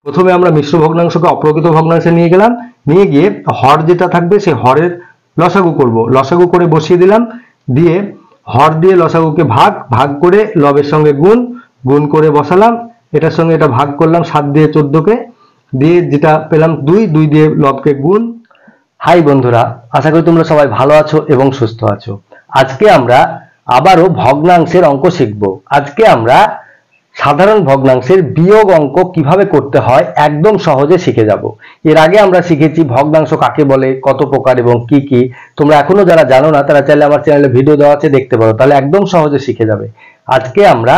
প্রথমে আমরা মিশ্র ভগ্নাংশকে অপ্রকৃত ভগ্নাংশে নিয়ে গেলাম, নিয়ে গিয়ে হর যেটা থাকবে সেই হরের লসাগু করব, লসাগু করে বসিয়ে দিলাম, দিয়ে হর দিয়ে লসাগুকে ভাগ, ভাগ করে লবের সঙ্গে গুণ, গুণ করে বসালাম, এটার সঙ্গে এটা ভাগ করলাম 7 দিয়ে 14কে, দিয়ে যেটা পেলাম 2, 2 দিয়ে লবকে গুণ। হাই বন্ধুরা, আশা করি তোমরা সবাই ভালো আছো এবং সুস্থ আছো। আজকে আমরা আবারও ভগ্নাংশের অঙ্ক শিখব। আজকে আমরা সাধারণ ভগ্নাংশের বিয়োগ অঙ্ক কিভাবে করতে হয় একদম সহজে শিখে যাব। এর আগে আমরা শিখেছি ভগ্নাংশ কাকে বলে, কত প্রকার এবং কি কি। তোমরা এখনো যারা জানো না তারা চাইলে আমার চ্যানেলে ভিডিও দেওয়া আছে, দেখতে পারো, তাহলে একদম সহজে শিখে যাবে। আজকে আমরা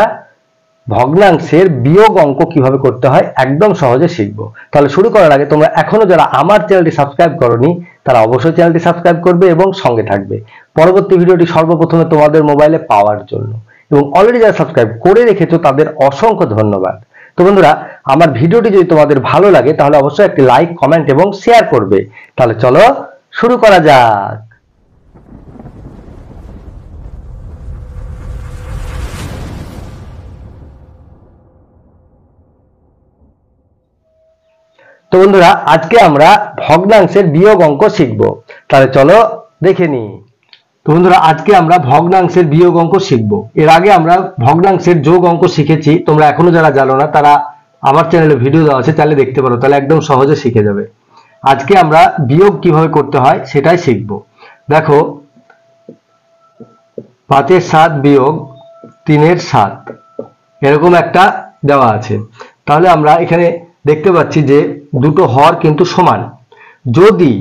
ভগ্নাংশের বিয়োগ অঙ্ক কিভাবে করতে হয় একদম সহজে শিখব। তাহলে শুরু করার আগে তোমরা এখনো যারা আমার চ্যানেলটি সাবস্ক্রাইব করোনি তারা অবশ্যই চ্যানেলটি সাবস্ক্রাইব করবে এবং সঙ্গে থাকবে পরবর্তী ভিডিওটি সর্বপ্রথমে তোমাদের মোবাইলে পাওয়ার জন্য। এবং অলরেডি যারা সাবস্ক্রাইব করে রেখেছো তাদের অসংখ্য ধন্যবাদ। তো বন্ধুরা, আমার ভিডিওটি যদি তোমাদের ভালো লাগে তাহলে অবশ্যই একটি লাইক, কমেন্ট এবং শেয়ার করবে। তাহলে চলো শুরু করা যাক। তো বন্ধুরা, আজকে আমরা ভগ্নাংশের বিয়োগ অঙ্ক শিখব। তাহলে চলো দেখে নিই। তো বন্ধুরা, আজকে আমরা ভগ্নাংশের বিয়োগ অঙ্ক শিখব। এর আগে আমরা ভগ্নাংশের যোগ অঙ্ক শিখেছি। তোমরা এখনো যারা জানো না তারা আমার চ্যানেলে ভিডিও দেওয়া আছে, চাইলে দেখতে পারো, তাহলে একদম সহজে শিখে যাবে। আজকে আমরা বিয়োগ কিভাবে করতে হয় সেটাই শিখব। দেখো, 5-এর 7 বিয়োগ 3-এর 7 এরকম একটা দেওয়া আছে। তাহলে আমরা এখানে দেখতে পাচ্ছি যে দুটো হর কিন্তু সমান। যদি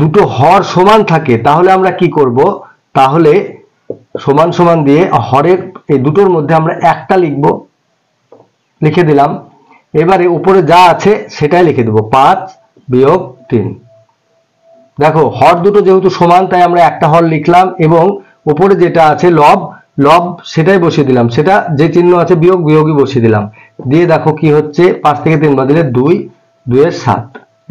দুটো হর সমান থাকে তাহলে আমরা কি করব, তাহলে সমান সমান দিয়ে হরের এই দুটোর মধ্যে আমরা একটা লিখব, লিখে দিলাম। এবারে উপরে যা আছে সেটাই লিখে দেব, 5 বিয়োগ 3। দেখো, হর দুটো যেহেতু সমান তাই আমরা একটা হর লিখলাম এবং উপরে যেটা আছে লব, লব সেটাই বসিয়ে দিলাম, সেটা যে চিহ্ন আছে বিয়োগ, বিয়োগই বসিয়ে দিলাম। দিয়ে দেখো কি হচ্ছে, 5 থেকে 3 বাদ দিলে 2, 2-এর 7।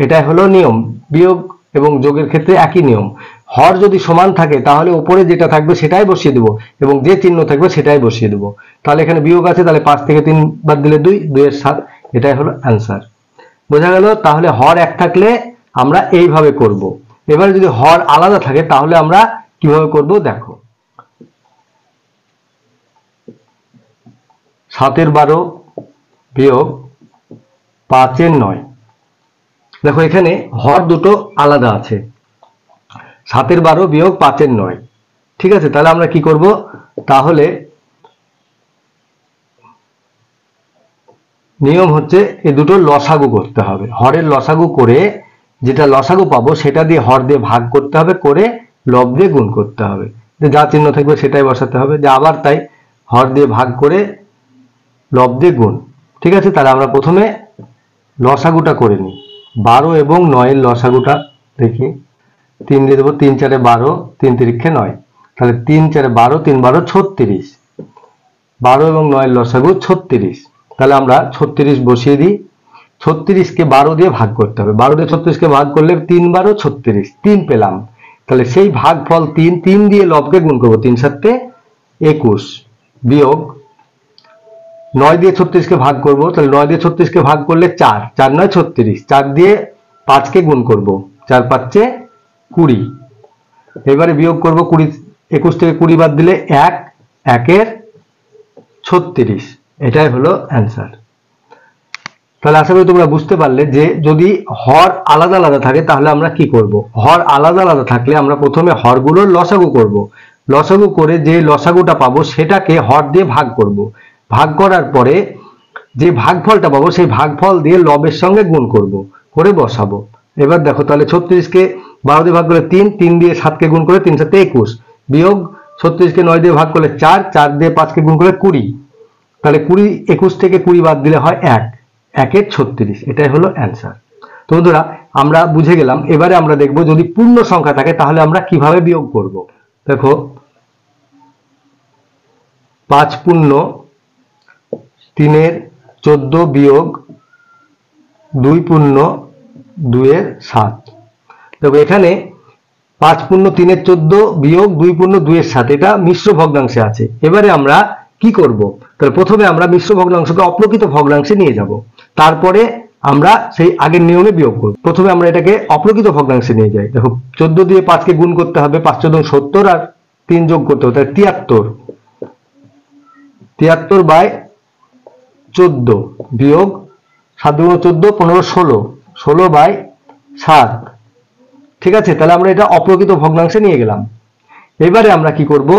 এটাই হলো নিয়ম। বিয়োগ এবং যোগের ক্ষেত্রে একই নিয়ম। হর যদি সমান থাকে তাহলে উপরে যেটা থাকবে সেটাই বসিয়ে দেবো এবং যে চিহ্ন থাকবে সেটাই বসিয়ে দেবো। তাহলে এখানে বিয়োগ আছে, তাহলে 5 থেকে 3 বাদ দিলে 2, 2-এর 7। এটাই হলো অ্যান্সার। বোঝা গেল? তাহলে হর এক থাকলে আমরা এইভাবে করব। এবারে যদি হর আলাদা থাকে তাহলে আমরা কিভাবে করব দেখো। 7-এর 12 বিয়োগ 5-এর 9। দেখো, এখানে হর দুটো আলাদা আছে, 7-এর 12 বিয়োগ 5-এর 9। ঠিক আছে, তাহলে আমরা কি করব, তাহলে নিয়ম হচ্ছে এই দুটো লসাগু করতে হবে। হরের লসাগু করে যেটা লসাগু পাবো সেটা দিয়ে হর দিয়ে ভাগ করতে হবে, করে লব দিয়ে গুণ করতে হবে। যা চিহ্ন থাকবে সেটাই বসাতে হবে। যে আবার তাই হর দিয়ে ভাগ করে লব দিয়ে গুণ। ঠিক আছে, তাহলে আমরা প্রথমে লসাগুটা করে নিই। 12 এবং 9-এর লসাগুটা দেখি। 3 দিয়ে দেবো, 3 4-এ 12, 3 তিরিক্ষে 9। তাহলে 3 4-এ 12, 3 12 36। 12 এবং 9-এর লসাগু 36। তাহলে আমরা 36 বসিয়ে দিই। 36কে 12 দিয়ে ভাগ করতে হবে। 12 দিয়ে 36কে ভাগ করলে 3 12 36, 3 পেলাম। তাহলে সেই ভাগফল 3, 3 দিয়ে লবকে গুণ করবো, 3 7 21 বিয়োগ 9 দিয়ে 36কে ভাগ করব। তাহলে 9 দিয়ে 36কে ভাগ করলে 4, 4 9 36, 4 দিয়ে 5কে গুণ করব, 4 5 20। এবারে বিয়োগ করব, 21 থেকে 20 বাদ দিলে 1, 1-এর 36। এটাই হলো অ্যান্সার। তাহলে আশা করি তোমরা বুঝতে পারলে যে যদি হর আলাদা আলাদা থাকে তাহলে আমরা কি করব। হর আলাদা আলাদা থাকলে আমরা প্রথমে হরগুলোর লসাগু করব। লসাগু করে যে লসাগুটা পাবো সেটাকে হর দিয়ে ভাগ করব। ভাগ করার পরে যে ভাগফলটা পাবো সেই ভাগফল দিয়ে লবের সঙ্গে গুণ করব, করে বসাবো। এবার দেখো, তাহলে 36কে 12 দিয়ে ভাগ করলে 3, 3 দিয়ে 7কে গুণ করলে 3 7 21 বিয়োগ 36কে 9 দিয়ে ভাগ করলে 4, 4 দিয়ে 5কে গুণ করলে 20। তাহলে 21 থেকে 20 বাদ দিলে হয় 1, 1-এর 36। এটাই হলো অ্যান্সার। তো বন্ধুরা, আমরা বুঝে গেলাম। এবারে আমরা দেখব যদি পূর্ণ সংখ্যা থাকে তাহলে আমরা কিভাবে বিয়োগ করব। দেখো, 5 পূর্ণ 3-এর 14 বিয়োগ 2 পূর্ণ 2-এর 7। দেখো, এখানে 5 পূর্ণ 3-এর 14 বিয়োগ 2 পূর্ণ 2-এর 7 এটা মিশ্র ভগ্নাংশে আছে। এবারে আমরা কি করব, তাহলে প্রথমে আমরা মিশ্র ভগ্নাংশকে অপ্রকৃত ভগ্নাংশে নিয়ে যাব, তারপরে আমরা সেই আগের নিয়মে বিয়োগ করব। প্রথমে আমরা এটাকে অপ্রকৃত ভগ্নাংশে নিয়ে যাই। দেখো 14 দিয়ে 5 গুণ করতে হবে, 5 × 14 = 70 আর 3 যোগ করতে হবে, তাহলে 73। 73/14 বিয়োগ 7 × 14 = 15, 16, 16/7। ঠিক আছে, তাহলে আমরা এটা অপ্রকৃত ভগ্নাংশে নিয়ে গেলাম। এবারে আমরা কি করব,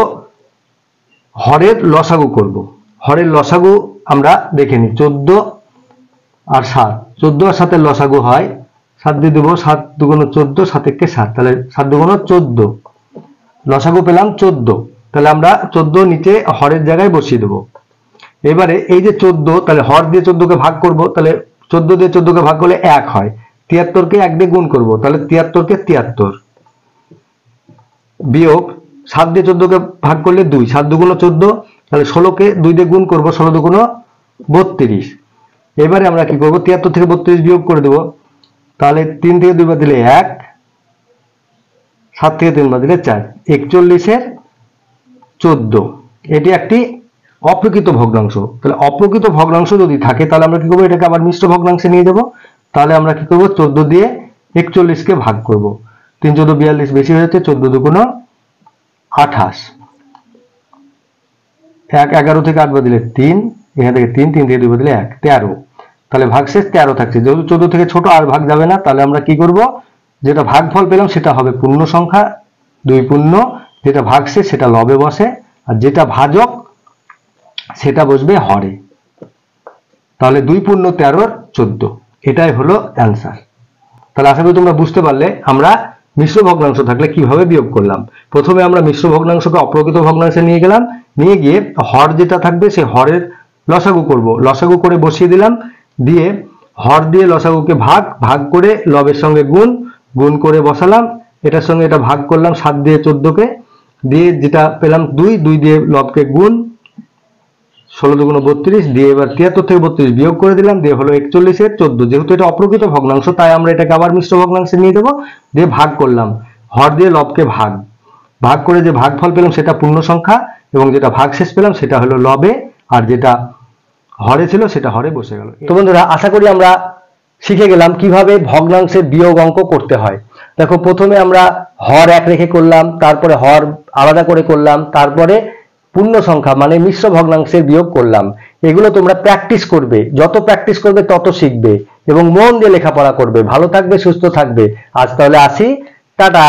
হরের লসাগু করব। হরের লসাগু আমরা দেখে নিই। 14 আর 7, 14 আর 7 এর লসাগু হয় 7 দিয়ে দেবো, 7 × 2 = 14, 7 × 1 = 7, তাহলে 7 × 2 = 14, লসাগু পেলাম 14। তাহলে আমরা 14 নিচে হরের জায়গায় বসিয়ে দেবো। এবারে এই যে 14, তাহলে হর দিয়ে 14 কে ভাগ করব, তাহলে 14 দিয়ে 14 কে ভাগ করলে 1 হয়। 73 কে 1 দিয়ে গুণ করব, তাহলে 73 কে 73 বিয়োগ 7 দিয়ে 14 কে ভাগ করলে 2, 7 × 2 = 14, তাহলে 16 কে 2 দিয়ে গুণ করব, 16 × 2 = 32। এবারে আমরা কি করব, 73 থেকে 32 বিয়োগ করে দেব, তাহলে 3 থেকে 2 বাদ দিলে 1, 7 থেকে 3 বাদ দিলে 4, 41/14। এটি একটি অপ্রকৃত ভগ্নাংশ। তাহলে অপ্রকৃত ভগ্নাংশ যদি থাকে তাহলে আমরা কি করব, এটাকে আবার মিশ্র ভগ্নাংশে নিয়ে যাব। তাহলে আমরা কি করব, 14 দিয়ে 41 কে ভাগ করব, 3 × 14 = 42, বেশি হয়ে যাচ্ছে, 14 × 2 = 28, 1 11 থেকে 8 বাদ দিলে 3, এখান থেকে 3, 3 থেকে 2 বাদ দিলে 1, 13। তাহলে ভাগশেষ 13 থাকছে। যেহেতু 14 থেকে ছোট আর ভাগ যাবে না, তাহলে আমরা কি করব, যেটা ভাগফল পেলাম সেটা হবে পূর্ণ সংখ্যা, 2 পূর্ণ, যেটা ভাগশেষ সেটা লবে বসে, আর যেটা ভাজক সেটা বসবে হরে। তাহলে 2 পূর্ণ 13 14, এটাই হলো অ্যান্সার। তাহলে আশা করি তোমরা বুঝতে পারলে আমরা মিশ্র ভগ্নাংশ থাকলে কিভাবে বিয়োগ করলাম। প্রথমে আমরা মিশ্র ভগ্নাংশকে অপ্রকৃত ভগ্নাংশে নিয়ে গেলাম, নিয়ে গিয়ে হর যেটা থাকবে সেই হরের লসাগু করব, লসাগু করে বসিয়ে দিলাম, দিয়ে হর দিয়ে লসাগুকে ভাগ করে লবের সঙ্গে গুণ করে বসালাম, এটার সঙ্গে এটা ভাগ করলাম 7 দিয়ে 14 কে, দিয়ে যেটা পেলাম 2 দিয়ে লবকে গুণ, 16 × 2 = 32, দিয়ে এবার 73 থেকে 32 বিয়োগ করে দিলাম, দিয়ে হলো 41/14। যেহেতু এটা অপ্রকৃত ভগ্নাংশ তাই আমরা এটাকে আবার মিশ্র ভগ্নাংশে নিয়ে দেবো, দিয়ে ভাগ করলাম, হর দিয়ে লবকে ভাগ করে যে ভাগফল পেলাম সেটা পূর্ণ সংখ্যা, এবং যেটা ভাগশেষ পেলাম সেটা হলো লবে, আর যেটা হরে ছিল সেটা হরে বসে গেল। তো বন্ধুরা, আশা করি আমরা শিখে গেলাম কিভাবে ভগ্নাংশের বিয়োগ অঙ্ক করতে হয়। দেখো, প্রথমে আমরা হর এক রেখে করলাম, তারপরে হর আলাদা করে করলাম, তারপরে পূর্ণ সংখ্যা মানে মিশ্র ভগ্নাংশের বিয়োগ করলাম। এগুলো তোমরা প্র্যাকটিস করবে, যত প্র্যাকটিস করবে তত শিখবে, এবং মন দিয়ে লেখাপড়া করবে। ভালো থাকবে, সুস্থ থাকবে। আজ তাহলে আসি, টাটা।